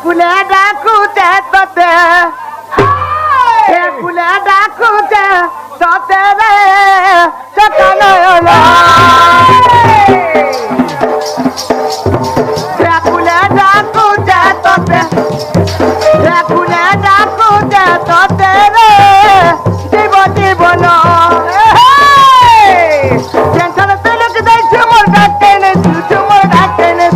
কুলে ডাকুতে তোতে কুলে ডাকুতে তোতে রে সকাল কুলে ডাকুতে তোতে কুলে ডাকুতে তোতে রে জীব জীবন টেনশন পেলে যাইছে মোর ডাকে নে তুই মোর ডাকে নে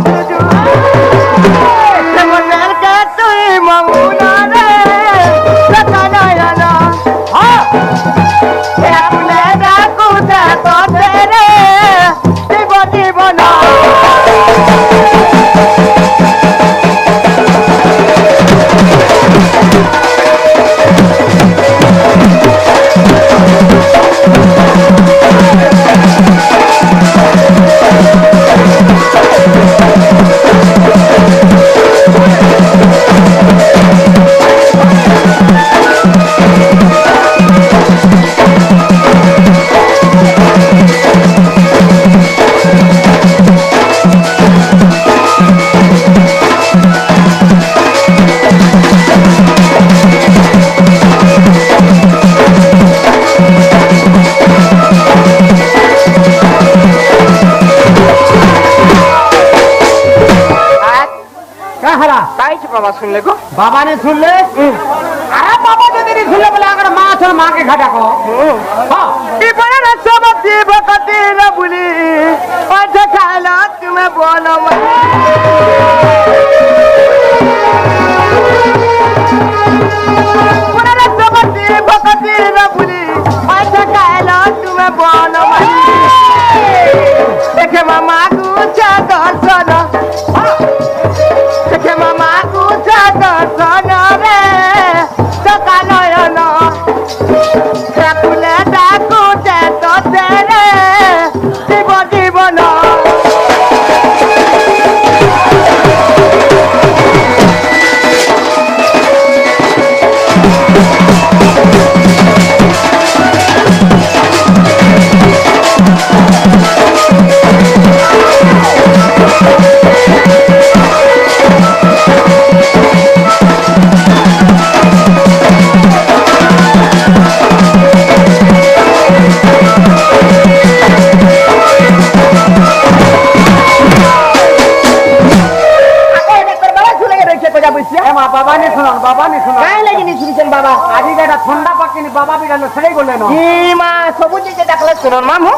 बाबा सुन ले को बाबा ने सुन ले अरे बाबा जो तेरी सुन ले बोले अगर माँ छोड़ माँ के घाटा को हाँ इबन सब जीव कति न बुली आज खाला तुम्हें बोलो इबन सब जीव कति न बुली आज खाला तुम्हें बोलो देखे मामा गुचा दर्शन देखे मामा गुचा दर्शन रे सकाल कुले डाकुते तोते रे जीव जीवन बाबा ने सुना काय लगी नी सुनছেন बाबा आजी का ठंडा पक्की बाबा भी डालो सही बोले ना ई मा सबु चीज डाकले सुनन मामू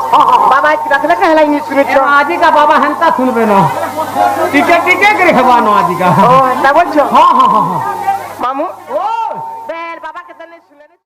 बाबा की डाकले काय लगी नी सुनছ आजी का बाबा हंता सुनबे ना टिके टिके करे खबानो आजी का ओ ता बोलछो हां हां हां मामू ओ बेल बाबा के तने सुने